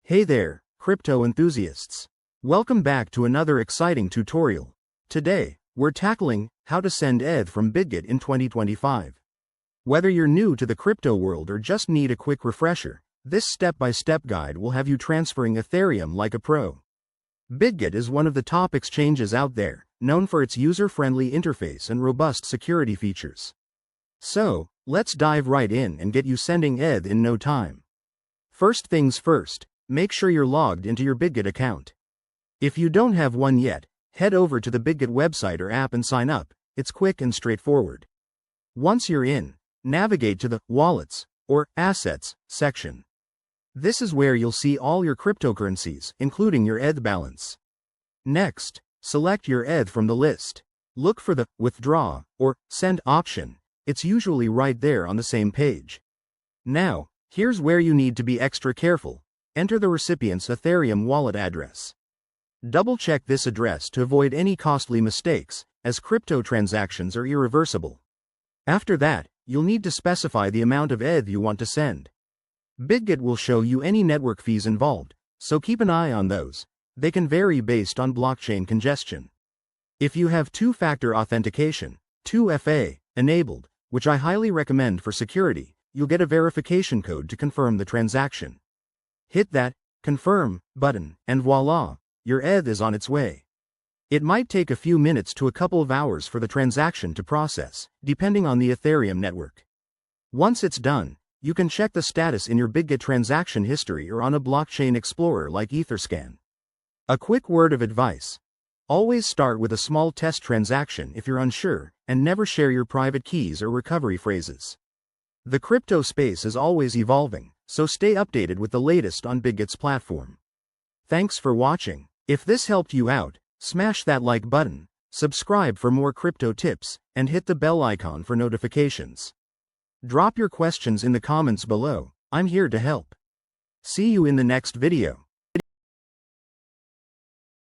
Hey there, crypto enthusiasts. Welcome back to another exciting tutorial. Today, we're tackling how to send ETH from Bitget in 2025. Whether you're new to the crypto world or just need a quick refresher, this step-by-step guide will have you transferring Ethereum like a pro. Bitget is one of the top exchanges out there, known for its user-friendly interface and robust security features. So, let's dive right in and get you sending ETH in no time. First things first, make sure you're logged into your Bitget account. If you don't have one yet, head over to the Bitget website or app and sign up. It's quick and straightforward. Once you're in, navigate to the Wallets or Assets section. This is where you'll see all your cryptocurrencies, including your ETH balance. Next, select your ETH from the list. Look for the Withdraw or Send option. It's usually right there on the same page. Now, here's where you need to be extra careful. Enter the recipient's Ethereum wallet address. Double-check this address to avoid any costly mistakes, as crypto transactions are irreversible. After that, you'll need to specify the amount of ETH you want to send. Bitget will show you any network fees involved, so keep an eye on those. They can vary based on blockchain congestion. If you have two-factor authentication, 2FA, enabled, which I highly recommend for security, you'll get a verification code to confirm the transaction. Hit that Confirm button, and voila, your ETH is on its way. It might take a few minutes to a couple of hours for the transaction to process, depending on the Ethereum network. Once it's done, you can check the status in your Bitget transaction history or on a blockchain explorer like Etherscan. A quick word of advice. Always start with a small test transaction if you're unsure, and never share your private keys or recovery phrases. The crypto space is always evolving, so stay updated with the latest on Bitget's platform. Thanks for watching. If this helped you out, smash that like button, subscribe for more crypto tips, and hit the bell icon for notifications. Drop your questions in the comments below. I'm here to help. See you in the next video.